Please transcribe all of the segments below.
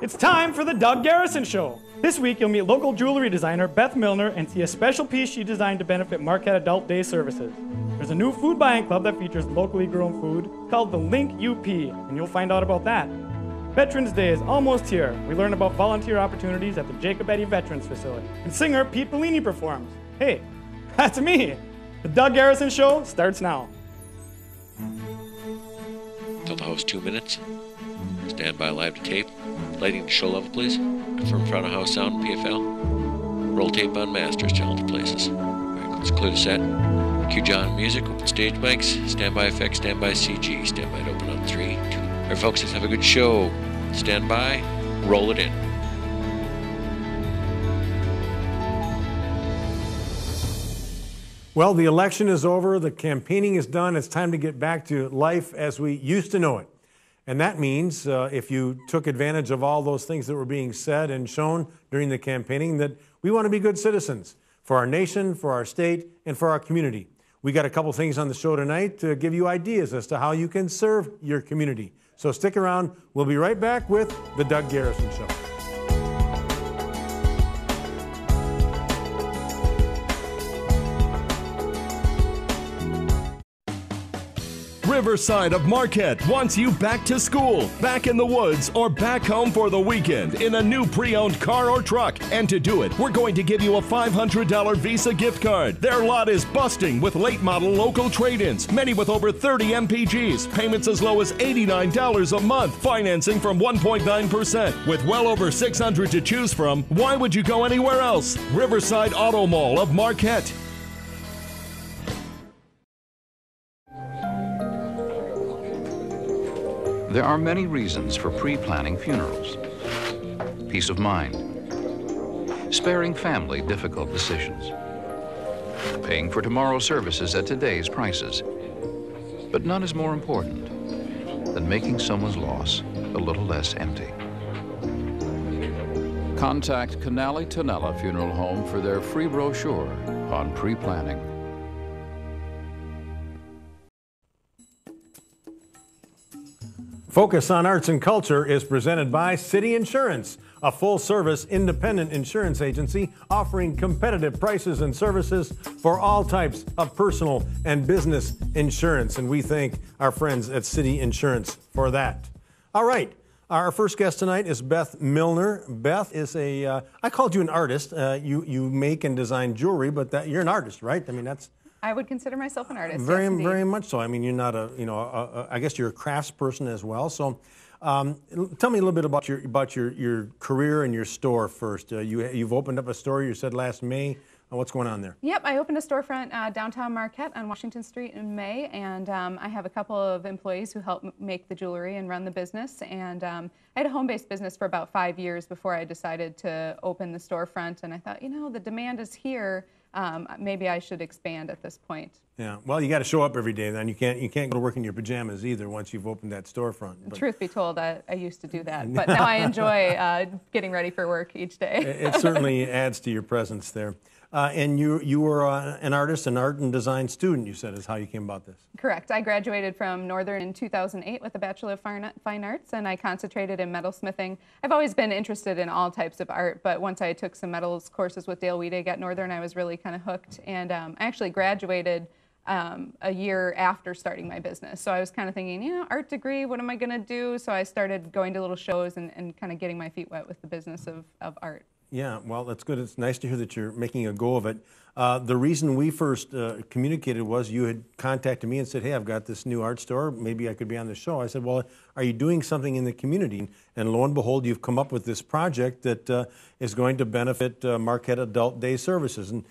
It's time for the Doug Garrison Show. This week, you'll meet local jewelry designer Beth Milner and see a special piece she designed to benefit Marquette Adult Day Services. There's a new food buying club that features locally grown food called the Link UP, and you'll find out about that. Veterans Day is almost here. We learn about volunteer opportunities at the Jacobetti Veterans Facility. And singer Pete Polini performs. Hey, that's me. The Doug Garrison Show starts now. Tell the host 2 minutes. Stand by live to tape. Lighting to show level, please. Confirm front of house sound and PFL. Roll tape on masters to all the places. All right, let's clear the set. Cue John music, open stage mics, standby effects, standby CG, standby to open on 3, 2. All right, folks, let's have a good show. Stand by, roll it in. Well, the election is over, the campaigning is done, it's time to get back to life as we used to know it. And that means if you took advantage of all those things that were being said and shown during the campaigning, that we want to be good citizens for our nation, for our state, and for our community. We got a couple things on the show tonight to give you ideas as to how you can serve your community. So stick around. We'll be right back with the Doug Garrison Show. Riverside of Marquette wants you back to school, back in the woods, or back home for the weekend in a new pre-owned car or truck. And to do it, we're going to give you a $500 Visa gift card. Their lot is busting with late model local trade-ins, many with over 30 MPGs, payments as low as $89 a month, financing from 1.9%. With well over 600 to choose from, why would you go anywhere else? Riverside Auto Mall of Marquette. There are many reasons for pre-planning funerals. Peace of mind, sparing family difficult decisions, paying for tomorrow's services at today's prices. But none is more important than making someone's loss a little less empty. Contact Canale Tonella Funeral Home for their free brochure on pre-planning. Focus on Arts and Culture is presented by City Insurance, a full-service independent insurance agency offering competitive prices and services for all types of personal and business insurance. And we thank our friends at City Insurance for that. All right, our first guest tonight is Beth Milner. Beth is I called you an artist. You make and design jewelry, but you're an artist, right? I mean, that's... I would consider myself an artist. Very, yes, very much so. I mean, you're not I guess you're a craftsperson as well. So, tell me a little bit about your career and your store first. You've opened up a store. You said last May. What's going on there? Yep, I opened a storefront downtown Marquette on Washington Street in May, and I have a couple of employees who help make the jewelry and run the business. And I had a home-based business for about 5 years before I decided to open the storefront. And I thought, the demand is here. Maybe I should expand at this point. Yeah, well, you got to show up every day. Then you can't go to work in your pajamas either once you've opened that storefront. But truth be told, I used to do that, but now I enjoy getting ready for work each day. It certainly adds to your presence there. And you were an artist, an art and design student, you said, is how you came about this. Correct. I graduated from Northern in 2008 with a Bachelor of Fine Arts, and I concentrated in metalsmithing. I've always been interested in all types of art, but once I took some metals courses with Dale Wiedig at Northern, I was really kind of hooked. And I actually graduated a year after starting my business. So I was kind of thinking, art degree, what am I going to do? So I started going to little shows and kind of getting my feet wet with the business of art. Yeah, well, that's good. It's nice to hear that you're making a go of it. The reason we first communicated was you had contacted me and said, hey, I've got this new art store. Maybe I could be on the show. I said, well, are you doing something in the community? And lo and behold, you've come up with this project that is going to benefit Marquette Adult Day Services. And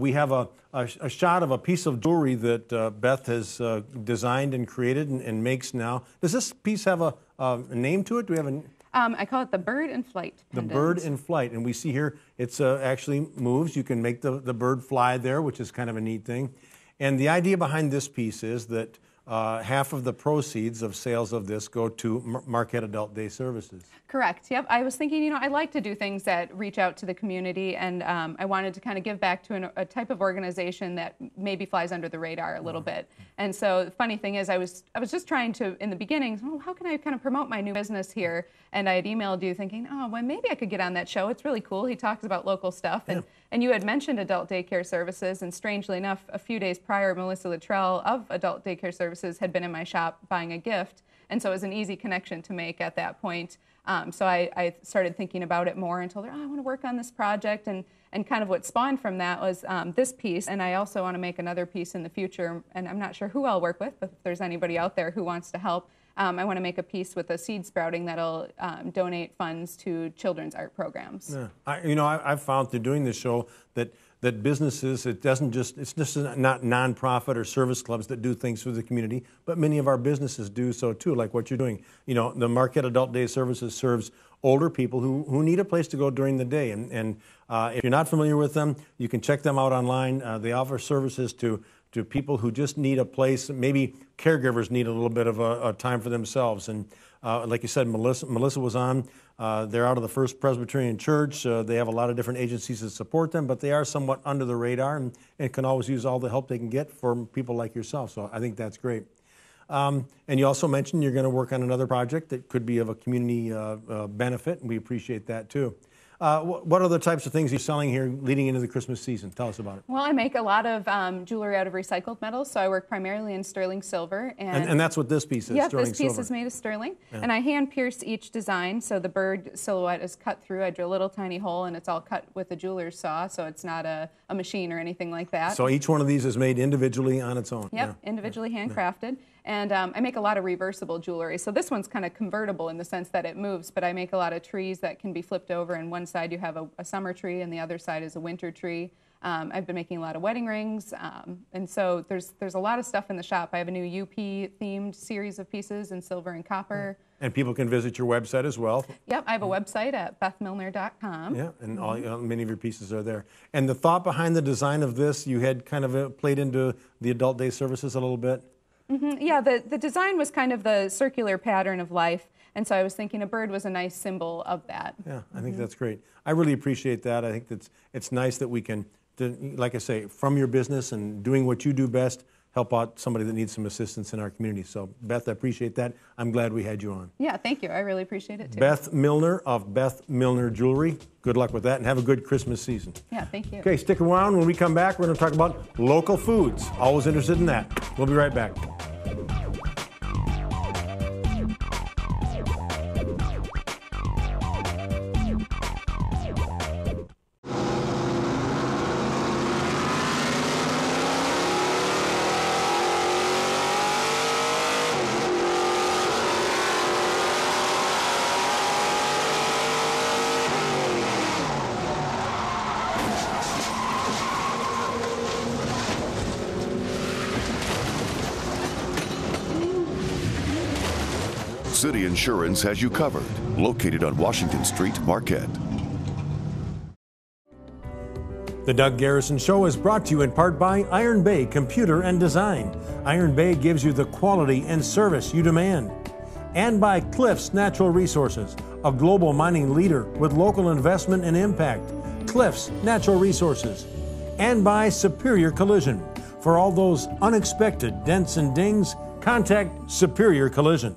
we have a shot of a piece of jewelry that Beth has designed and created and makes now. Does this piece have a name to it? Do we have a... I call it the Bird in Flight pendant. The Bird in Flight. And we see here it's actually moves. You can make the bird fly there, which is kind of a neat thing. And the idea behind this piece is that half of the proceeds of sales of this go to Marquette Adult Day Services. Correct. Yep. I was thinking, you know, I like to do things that reach out to the community, and I wanted to kind of give back to a type of organization that maybe flies under the radar a little bit. And so the funny thing is, I was just trying to, in the beginning, oh, how can I kind of promote my new business here? And I had emailed you thinking, oh, well, maybe I could get on that show. It's really cool. He talks about local stuff. And you had mentioned adult daycare services, and strangely enough, a few days prior, Melissa Luttrell of Adult Daycare Services had been in my shop buying a gift. And so it was an easy connection to make at that point. So I started thinking about it more and told her, oh, I want to work on this project. And kind of what spawned from that was this piece. And I also want to make another piece in the future. And I'm not sure who I'll work with, but if there's anybody out there who wants to help, I want to make a piece with a seed sprouting that'll donate funds to children's art programs. Yeah. I've found through doing this show that businesses, it's just not nonprofit or service clubs that do things for the community, but many of our businesses do so too, like what you're doing. You know, the Marquette Adult Day Services serves older people who need a place to go during the day. And if you're not familiar with them, you can check them out online. They offer services to people who just need a place. Maybe caregivers need a little bit of a time for themselves. And like you said, Melissa was on. They're out of the First Presbyterian Church. They have a lot of different agencies that support them, but they are somewhat under the radar and can always use all the help they can get from people like yourself. So I think that's great. And you also mentioned you're going to work on another project that could be of a community benefit, and we appreciate that too. What other types of things are you selling here leading into the Christmas season? Tell us about it. Well, I make a lot of jewelry out of recycled metals, so I work primarily in sterling silver. And that's what this piece is, yeah, sterling this piece silver. is made of sterling. Yeah. And I hand pierce each design, so the bird silhouette is cut through. I drill a little tiny hole, and it's all cut with a jeweler's saw, so it's not a machine or anything like that. So each one of these is made individually on its own. Yep, yeah. Individually handcrafted. And I make a lot of reversible jewelry. So this one's kind of convertible in the sense that it moves, but I make a lot of trees that can be flipped over. And one side you have a summer tree, and the other side is a winter tree. I've been making a lot of wedding rings. And so there's a lot of stuff in the shop. I have a new UP-themed series of pieces in silver and copper. And people can visit your website as well. Yep, I have a website at bethmilner.com. Yeah, and many of your pieces are there. And the thought behind the design of this, you had kind of played into the Adult Day Services a little bit? Mm-hmm. Yeah, the design was kind of the circular pattern of life, and so I was thinking a bird was a nice symbol of that. Yeah, I think that's great. I really appreciate that. I think it's nice that we can, like I say, from your business and doing what you do best, help out somebody that needs some assistance in our community. So, Beth, I appreciate that. I'm glad we had you on. Yeah, thank you. I really appreciate it, too. Beth Milner of Beth Milner Jewelry. Good luck with that, and have a good Christmas season. Yeah, thank you. Okay, stick around. When we come back, we're going to talk about local foods. Always interested in that. We'll be right back. City Insurance has you covered. Located on Washington Street, Marquette. The Doug Garrison Show is brought to you in part by Iron Bay Computer and Design. Iron Bay gives you the quality and service you demand. And by Cliffs Natural Resources, a global mining leader with local investment and impact. Cliffs Natural Resources. And by Superior Collision. For all those unexpected dents and dings, contact Superior Collision.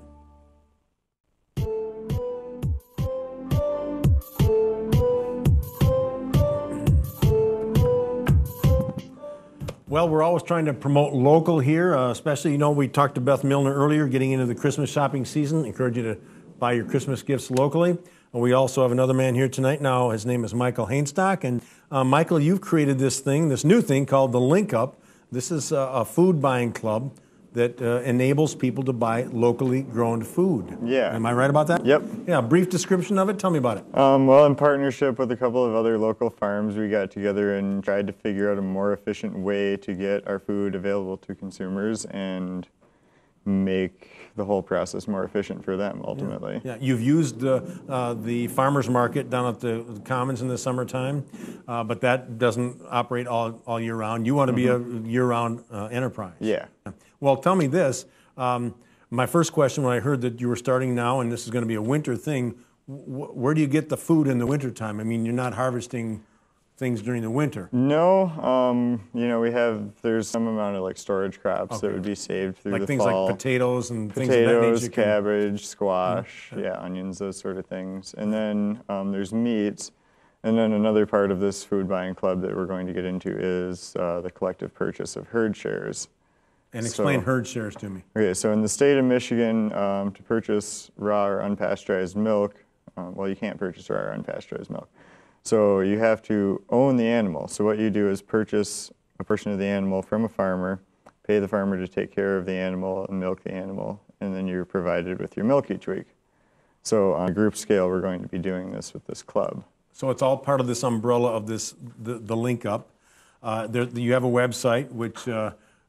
Well, we're always trying to promote local here, especially, we talked to Beth Milner earlier, getting into the Christmas shopping season. Encourage you to buy your Christmas gifts locally. And we also have another man here tonight now. His name is Michael Haines. And Michael, you've created this new thing called the Link Up. This is a food buying club that enables people to buy locally grown food. Yeah. Am I right about that? Yep. Yeah, a brief description of it. Tell me about it. Well, in partnership with a couple of other local farms, we got together and tried to figure out a more efficient way to get our food available to consumers and make the whole process more efficient for them, ultimately. Yeah. You've used the farmers market down at the Commons in the summertime, but that doesn't operate all year round. You want to be a year-round enterprise. Yeah. Well, tell me this. My first question when I heard that you were starting now and this is going to be a winter thing, where do you get the food in the wintertime? I mean, you're not harvesting things during the winter. No, you know, there's some amount of like storage crops that would be saved through the things fall. Like potatoes and things of that nature. Cabbage, squash, onions, those sort of things. And then there's meats. And then another part of this food buying club that we're going to get into is the collective purchase of herd shares. And explain herd shares to me. Okay, so in the state of Michigan, to purchase raw or unpasteurized milk, well, you can't purchase raw or unpasteurized milk. So you have to own the animal. So what you do is purchase a portion of the animal from a farmer, pay the farmer to take care of the animal and milk the animal, and then you're provided with your milk each week. So on a group scale, we're going to be doing this with this club. So it's all part of this umbrella of the link up. You have a website which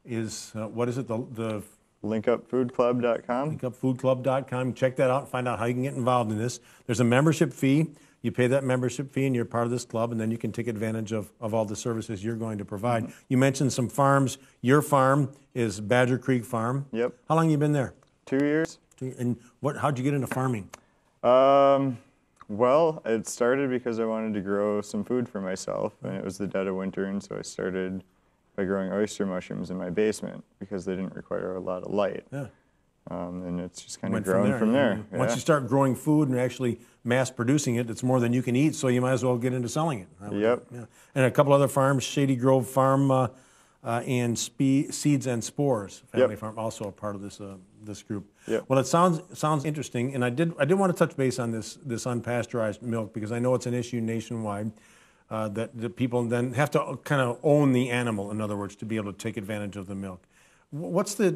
is, what is it? The linkupfoodclub.com. Linkupfoodclub.com. Check that out and find out how you can get involved in this. There's a membership fee. You pay that membership fee and you're part of this club, and then you can take advantage of all the services you're going to provide. You mentioned some farms. Your farm is Badger Creek Farm. Yep. How long have you been there? 2 years. And how'd you get into farming? Well, it started because I wanted to grow some food for myself, and it was the dead of winter, and so I started by growing oyster mushrooms in my basement because they didn't require a lot of light. Yeah. And it's just kind of grown from there. Yeah. Once you start growing food and actually mass producing it, it's more than you can eat, so you might as well get into selling it. Yep. Yeah. And a couple other farms, Shady Grove Farm and Seeds and Spores Family Farm, also a part of this group. Yep. Well, it sounds interesting, and I did want to touch base on this unpasteurized milk because I know it's an issue nationwide. That people then have to kind of own the animal, in other words, to be able to take advantage of the milk. What's the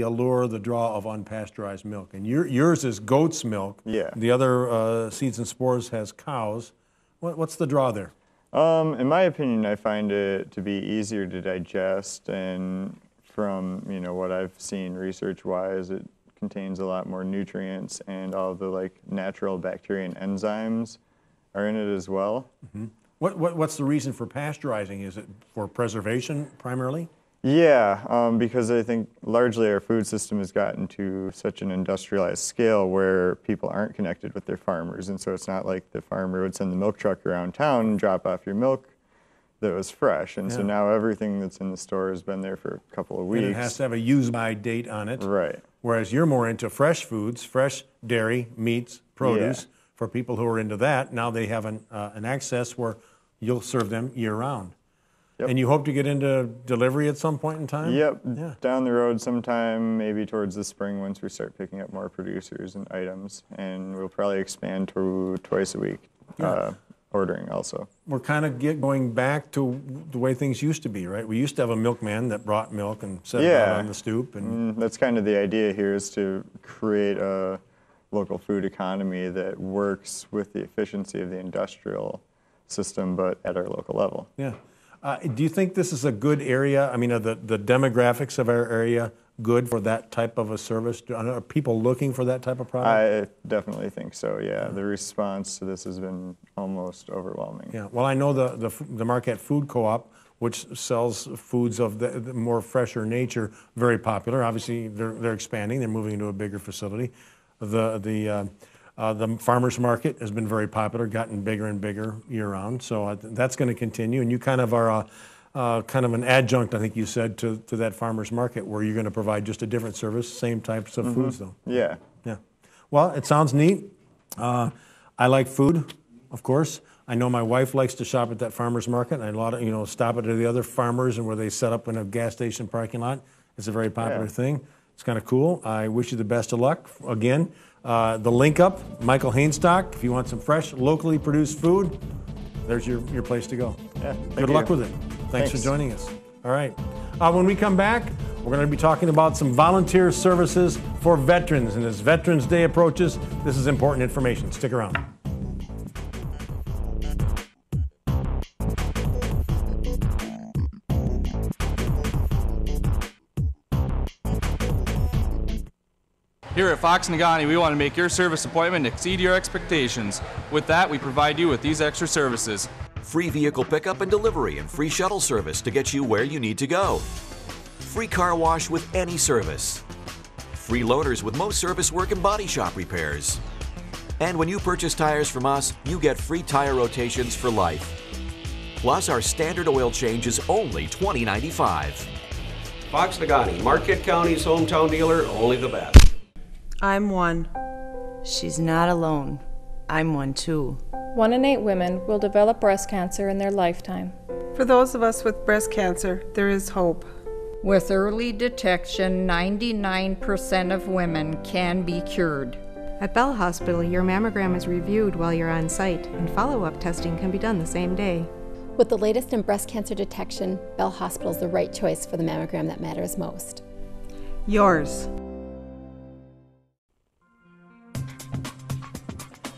allure, the draw of unpasteurized milk? And yours is goat's milk. Yeah. The other Seeds and Spores has cows. What's the draw there? In my opinion, I find it to be easier to digest, and from what I've seen research-wise, it contains a lot more nutrients, and all the natural bacteria and enzymes are in it as well. Mm-hmm. What's the reason for pasteurizing? Is it for preservation primarily? Yeah, because I think largely our food system has gotten to such an industrialized scale where people aren't connected with their farmers, and so it's not like the farmer would send the milk truck around town and drop off your milk that was fresh, and so now everything that's in the store has been there for a couple of weeks. And it has to have a use-by date on it. Right. Whereas you're more into fresh foods, fresh dairy, meats, produce. Yeah. For people who are into that, now they have an access where you'll serve them year-round. Yep. And you hope to get into delivery at some point in time? Yep, down the road sometime, maybe towards the spring once we start picking up more producers and items. And we'll probably expand to twice a week ordering also. We're kind of going back to the way things used to be, right? We used to have a milkman that brought milk and set it out on the stoop. And that's kind of the idea here, is to create a local food economy that works with the efficiency of the industrial system, but at our local level. Yeah. Do you think this is a good area? I mean, are the demographics of our area good for that type of a service? Are people looking for that type of product? I definitely think so, yeah. The response to this has been almost overwhelming. Yeah. Well, I know the Marquette Food Co-op, which sells foods of the more fresher nature, very popular. Obviously, they're expanding. They're moving into a bigger facility. The farmers market has been very popular, gotten bigger and bigger year-round, so that's going to continue. And you kind of are kind of an adjunct, I think you said, to that farmers market, where you're going to provide just a different service, same types of foods, though. Yeah. Yeah. Well, it sounds neat. I like food, of course. I know my wife likes to shop at that farmers market, and stop at the other farmers and where they set up in a gas station parking lot. It's a very popular thing. It's kind of cool. I wish you the best of luck. Again, the link up, Michael Hainstock. If you want some fresh, locally produced food, there's your place to go. Yeah, Good luck with it. Thanks for joining us. All right. When we come back, we're going to be talking about some volunteer services for veterans. And as Veterans Day approaches, this is important information. Stick around. Here at Fox Nagani, we want to make your service appointment exceed your expectations. With that, we provide you with these extra services. Free vehicle pickup and delivery and free shuttle service to get you where you need to go. free car wash with any service, free loaders with most service work and body shop repairs. And when you purchase tires from us, you get free tire rotations for life. Plus, our standard oil change is only $20.95. Fox Nagani, Marquette County's hometown dealer, only the best. I'm one. She's not alone. I'm one too. 1 in 8 women will develop breast cancer in their lifetime. For those of us with breast cancer, there is hope. With early detection, 99% of women can be cured. At Bell Hospital, your mammogram is reviewed while you're on site, and follow-up testing can be done the same day. With the latest in breast cancer detection, Bell Hospital is the right choice for the mammogram that matters most. Yours.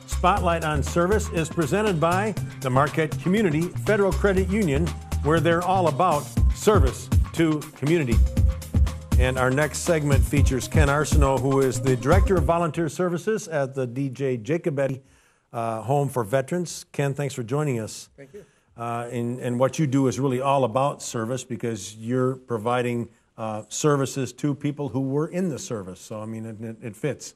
Spotlight on Service is presented by the Marquette Community Federal Credit Union, where they're all about service to community. And our next segment features Ken Arsenault, who is the Director of Volunteer Services at the DJ Jacobetti Home for Veterans. Ken, thanks for joining us. Thank you. And what you do is really all about service because you're providing services to people who were in the service. So, I mean, it fits.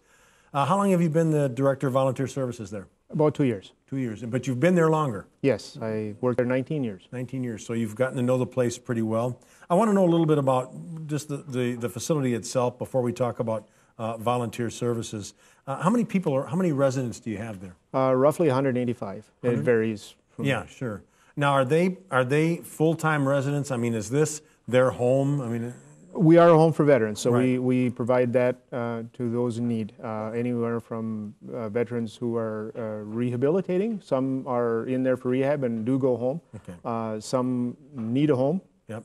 How long have you been the Director of Volunteer Services there? About 2 years. 2 years. But you've been there longer? Yes, I worked there 19 years. 19 years. So you've gotten to know the place pretty well. I want to know a little bit about just the facility itself before we talk about volunteer services. How many people or how many residents do you have there? Roughly 185. It varies. Yeah, sure. Now, are they full-time residents? I mean, is this their home? I mean, we are a home for veterans, so right. we provide that to those in need. Anywhere from veterans who are rehabilitating. Some are in there for rehab and do go home. Okay. Some need a home. Yep.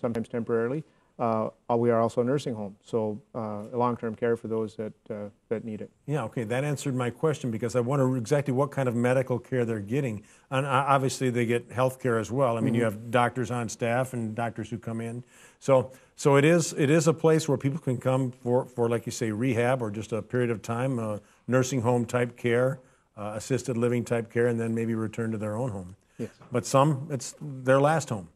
Sometimes temporarily. We are also a nursing home, so long-term care for those that need it. Yeah, okay, that answered my question because I wonder exactly what kind of medical care they're getting. And obviously they get health care as well. I mean, you have doctors on staff and doctors who come in. So it is a place where people can come for like you say, rehab or just a period of time, nursing home type care, assisted living type care, and then maybe return to their own home. Yes. But some, it's their last home.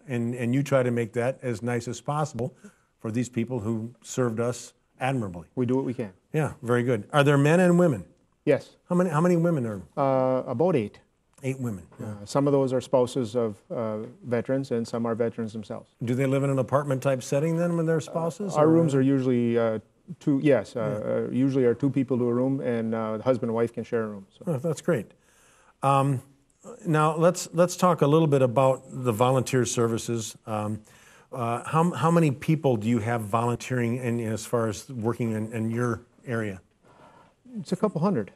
And you try to make that as nice as possible for these people who served us admirably. We do what we can. Yeah, very good. Are there men and women? Yes. How many women are? About 8. 8 women. Yeah. Some of those are spouses of veterans, and some are veterans themselves. Do they live in an apartment type setting then when they're spouses? Our rooms are usually two. Yes, usually are 2 people to a room, and husband and wife can share a room. So. Oh, that's great. Now let's talk a little bit about the volunteer services. How many people do you have volunteering in as far as working in your area? It's a couple hundred.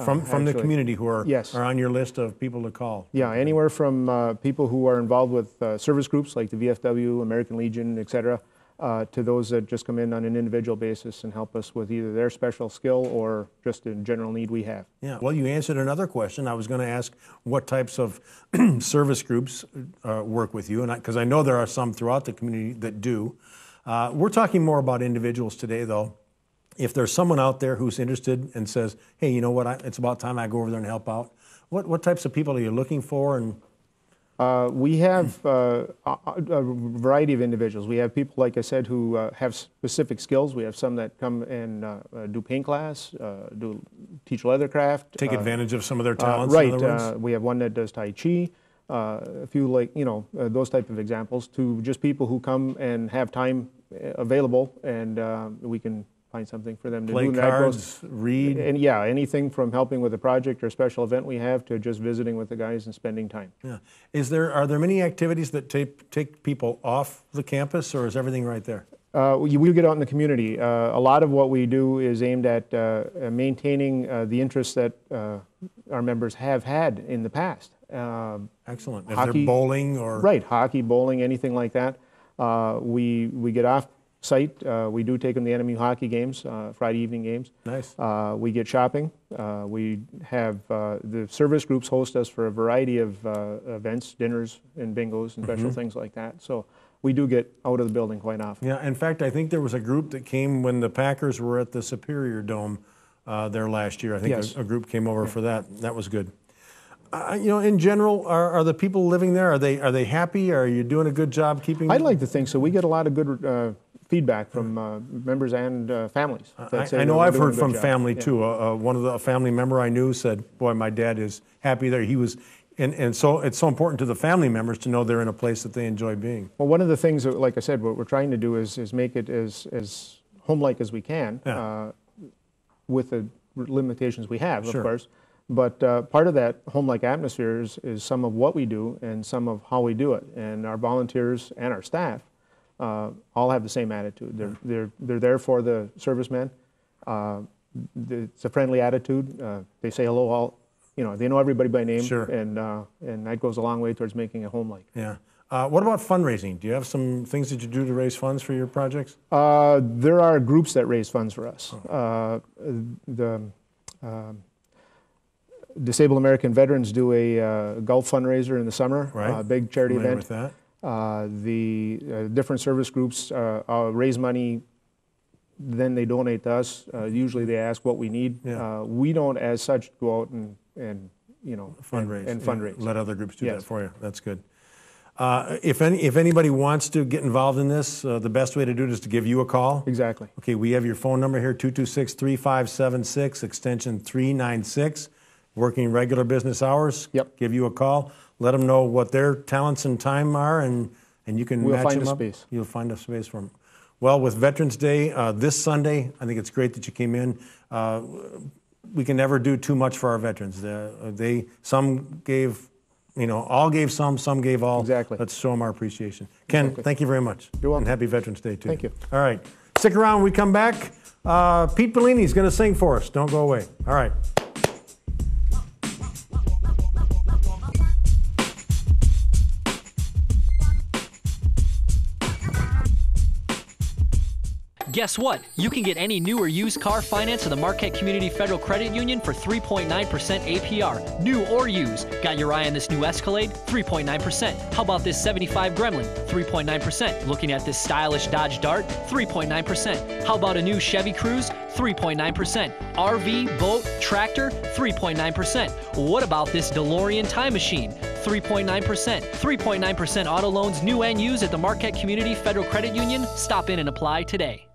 From the community who are yes. are on your list of people to call. Yeah, anywhere from people who are involved with service groups like the VFW, American Legion, etc., to those that just come in on an individual basis and help us with either their special skill or just a general need we have. Yeah, well, you answered another question. I was going to ask what types of service groups work with you, and because I know there are some throughout the community that do. We're talking more about individuals today, though. If there's someone out there who's interested and says, hey, you know what, it's about time I go over there and help out, what types of people are you looking for? And we have a variety of individuals. We have people, like I said, who have specific skills. We have some that come and do paint class, teach leathercraft. Take advantage of some of their talents. Right. In other words. We have one that does Tai Chi. A few those type of examples to just people who come and have time available, and we can find something for them to play do. Cards, read. And yeah, anything from helping with a project or special event we have to just visiting with the guys and spending time. Yeah. Are there many activities that take people off the campus, or is everything right there? We get out in the community. A lot of what we do is aimed at maintaining the interests that our members have had in the past. Excellent. Hockey, is there bowling or? Right, hockey, bowling, anything like that. We get off site. We do take them to the NMU hockey games, Friday evening games. Nice. We get shopping. We have the service groups host us for a variety of events, dinners and bingos and special things like that. So we do get out of the building quite often. Yeah, in fact, I think there was a group that came when the Packers were at the Superior Dome there last year. I think yes. a group came over for that. That was good. You know, in general, are the people living there, are they happy? Are you doing a good job keeping? I'd like to think so. We get a lot of good feedback from members and families. I know I've heard from family too. One of a family member I knew said, "Boy, my dad is happy there." He was, and so it's so important to the family members to know they're in a place that they enjoy being. Well, one of the things, that, like I said, what we're trying to do is make it as home-like as we can, with the limitations we have, of course. But part of that home-like atmosphere is some of what we do and some of how we do it. And our volunteers and our staff all have the same attitude. They're there for the servicemen. It's a friendly attitude. They say hello. All, you know, they know everybody by name. Sure. And that goes a long way towards making it home-like. Yeah. What about fundraising? Do you have some things that you do to raise funds for your projects? There are groups that raise funds for us. The Disabled American Veterans do a golf fundraiser in the summer, a big charity event. With that. The different service groups raise money, then they donate to us. Usually they ask what we need. We don't, as such, go out and you know, fundraise. And fundraise. Let other groups do that for you. That's good. If anybody wants to get involved in this, the best way to do it is to give you a call. Exactly. Okay, we have your phone number here, 226-3576, extension 396. Working regular business hours. Yep. Give you a call. Let them know what their talents and time are, and you can match them up. Space. You'll find a space for them. Well, with Veterans Day this Sunday, I think it's great that you came in. We can never do too much for our veterans. Some gave, you know, all gave some gave all. Exactly. Let's show them our appreciation. Ken, thank you very much. You're welcome. And happy Veterans Day too. Thank you. All right. Stick around when we come back. Pete Polini is going to sing for us. Don't go away. All right. Guess what? You can get any new or used car financed in the Marquette Community Federal Credit Union for 3.9% APR. New or used. Got your eye on this new Escalade? 3.9%. How about this 75 Gremlin? 3.9%. Looking at this stylish Dodge Dart? 3.9%. How about a new Chevy Cruze? 3.9%. RV, boat, tractor? 3.9%. What about this DeLorean Time Machine? 3.9%. 3.9% auto loans, new and used at the Marquette Community Federal Credit Union. Stop in and apply today.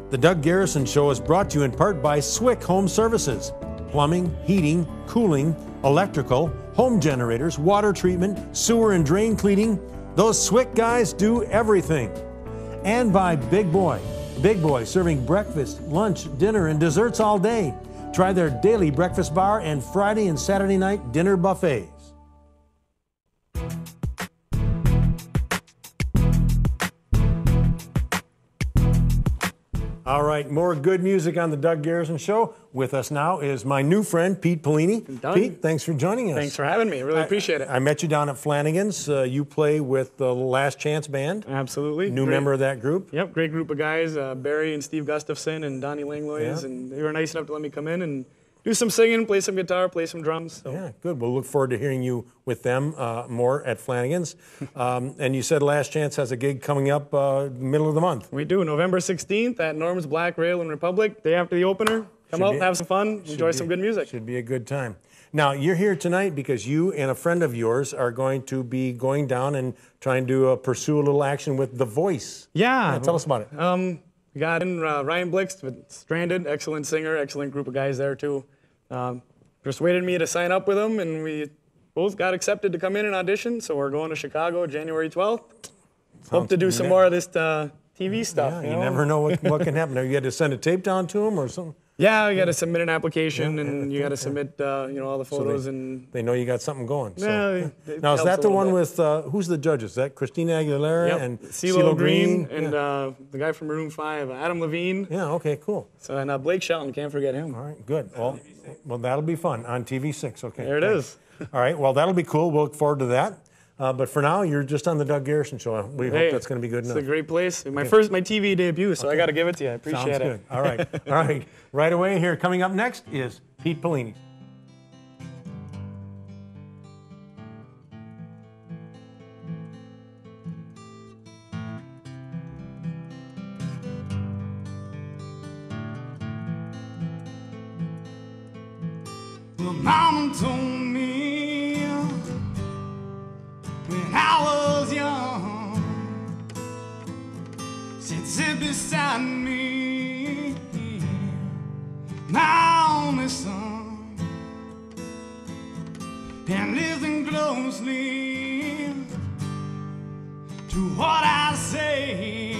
The Doug Garrison Show is brought to you in part by Swick Home Services. Plumbing, heating, cooling, electrical, home generators, water treatment, sewer and drain cleaning. Those Swick guys do everything. And by Big Boy. Big Boy serving breakfast, lunch, dinner, and desserts all day. Try their daily breakfast bar and Friday and Saturday night dinner buffets. All right, more good music on the Doug Garrison Show. With us now is my new friend, Pete Polini. Pete, thanks for joining us. Thanks for having me. Really appreciate it. I met you down at Flanagan's. You play with the Last Chance Band. Absolutely. New member of that group. Yep, great group of guys. Barry and Steve Gustafson and Donnie Langlois. And they were nice enough to let me come in and do some singing, play some guitar, play some drums. So. Yeah, good. We'll look forward to hearing you with them more at Flanagan's. And you said Last Chance has a gig coming up middle of the month. We do, November 16th at Norm's Black Rail and Republic, day after the opener. Come out, have some fun, enjoy some good music. Should be a good time. Now, you're here tonight because you and a friend of yours are going to be going down and trying to pursue a little action with The Voice. Yeah. Tell us about it. We got in Ryan Blix, Stranded, excellent singer, excellent group of guys there too. Persuaded me to sign up with them, and we both got accepted to come in and audition, so we're going to Chicago January 12th. Hope to do some more of this TV stuff. Yeah, you never know what can happen. Now, you had to send a tape down to them or something? Yeah, you got to submit an application, and you got to submit all the photos. So they know you got something going. So. Yeah, now, is that the one with, who's the judges? Is that Christina Aguilera and CeeLo Green and the guy from Maroon 5, Adam Levine. Yeah, okay, cool. So, and Blake Shelton, can't forget him. All right, good. Well, that'll be fun on TV6. Okay. There it is. All right, well, that'll be cool. We'll look forward to that. But for now, you're just on the Doug Garrison Show. We hope that's going to be good enough. It's a great place. My TV debut, so I got to give it to you. I appreciate it. Sounds good. All right. All right. Right away here, coming up next is Pete Polini. The mama told me sit beside me, my only son, and listen closely to what I say.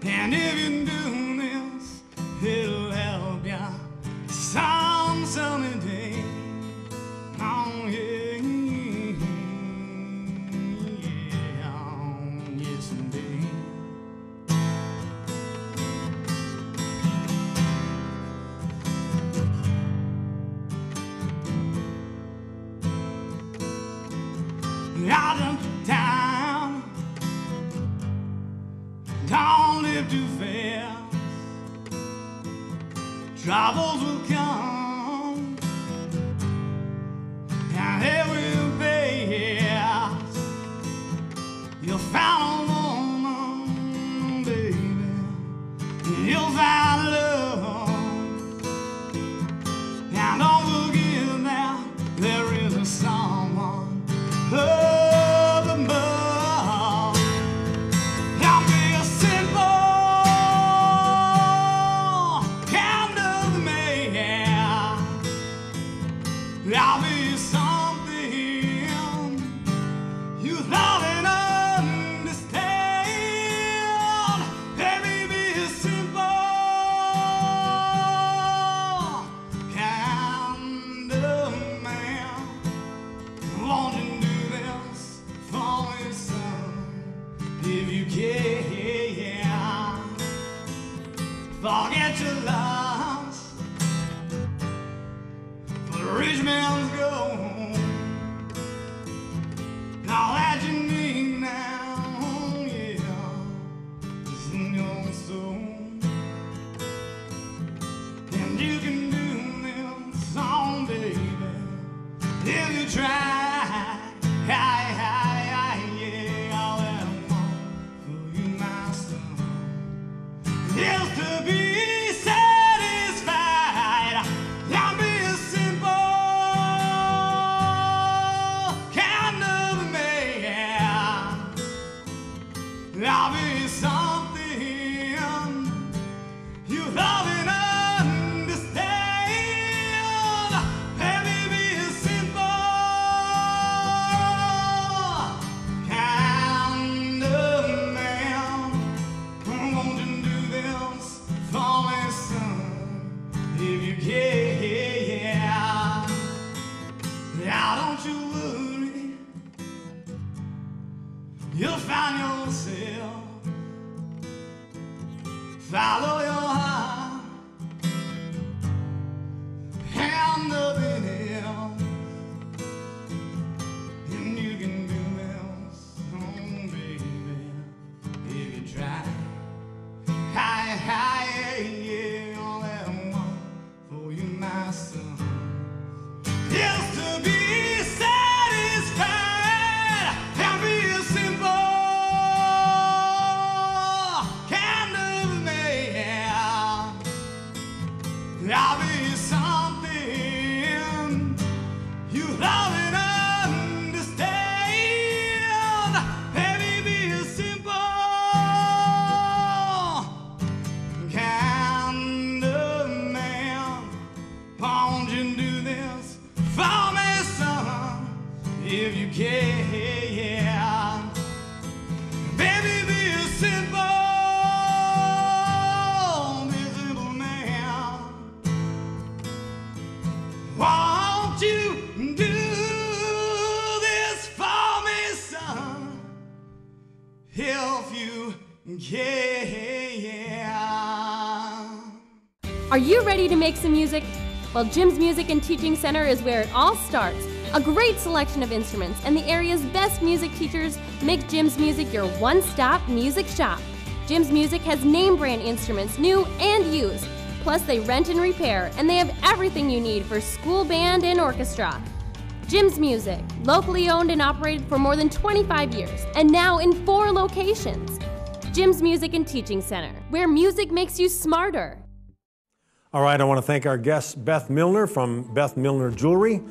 And if you do this, it'll help ya some sunny day. Oh yeah, yeah, oh, yes indeed. Out of town, don't live too fast. Troubles will come, and they will pass. You'll find a woman, baby. You'll find love, and don't forget that there is a someone above. I'll be a simple kind of man. I'll be something you love and understand. Baby, be a simple kind of man. Won't you do this for me, son, if you can? Forget your loss for the rich man's gold. All that you need now, yeah, is in your soul. And you can do this song, baby, if you try. Is to be satisfied. I'll be a simple kind of man. I'll be something you love and understand. Baby, be a simple kind of man. Won't you do this for me, son, if you can? Now don't you worry, you'll find yourself. Follow your heart and nothing else. And you can do this, oh baby, if you try. Yeah, all that I want for you, my son, is to be satisfied and be a simple kind of man. I'll be something you love and understand. Baby, be a simple kind of man. Won't you do this for me, son, if you can? Baby, be a simple man. Won't you do this for me, son, if you can? Are you ready to make some music? Well, Jim's Music and Teaching Center is where it all starts. A great selection of instruments and the area's best music teachers make Jim's Music your one-stop music shop. Jim's Music has name brand instruments, new and used. Plus, they rent and repair, and they have everything you need for school band and orchestra. Jim's Music, locally owned and operated for more than 25 years, and now in 4 locations. Jim's Music and Teaching Center, where music makes you smarter. All right, I want to thank our guests, Beth Milner from Beth Milner Jewelry,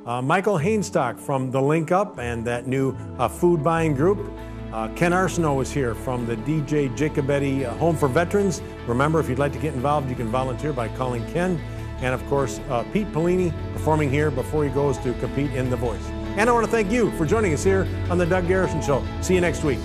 Michael Hainstock from The Link Up and that new food buying group, Ken Arsenault is here from the DJ Jacobetti Home for Veterans. Remember, if you'd like to get involved, you can volunteer by calling Ken. And of course, Pete Polini performing here before he goes to compete in The Voice. And I want to thank you for joining us here on the Doug Garrison Show. See you next week.